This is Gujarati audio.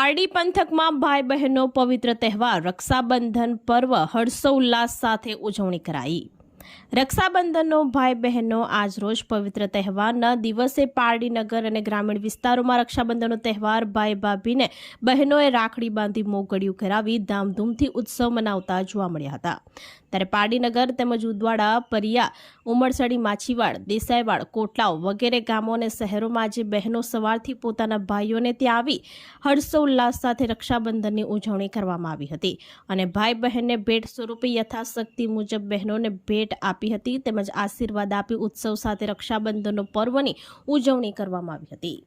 પારડી પંથકમાં ભાઈ બહેનનો પવિત્ર તહેવાર રક્ષાબંધન પર્વ હર્ષોલ્લાસ સાથે ઉજવણી કરાઈ। રક્ષાબંધનનો ભાઈ બહેનનો આજરોજ પવિત્ર તહેવારના દિવસે પારડી નગર અને ગ્રામીણ વિસ્તારોમાં રક્ષાબંધનનો તહેવાર ભાઈ ભાભીને બહેનોએ રાખડી બાંધી મોગડિયું કરાવી ધામધૂમથી ઉત્સવ મનાવતા જોવા મળ્યા હતા। ત્યારે પારડી નગર તેમજ ઉદવાડા, પરિયા, ઉમરસડી, માછીવાડ, દેસાઈવાડ, કોટલાવ વગેરે ગામો અને શહેરોમાં આજે બહેનો સવારથી પોતાના ભાઈઓને ત્યાં આવી હર્ષોલ્લાસ સાથે રક્ષાબંધનની ઉજવણી કરવામાં આવી હતી અને ભાઈ બહેનને ભેટ સ્વરૂપે યથાશક્તિ મુજબ બહેનોને ભેટ આપી હતી તેમજ આશીર્વાદ આપી ઉત્સવ સાથે રક્ષાબંધનનો પર્વની ઉજવણી કરવામાં આવી હતી।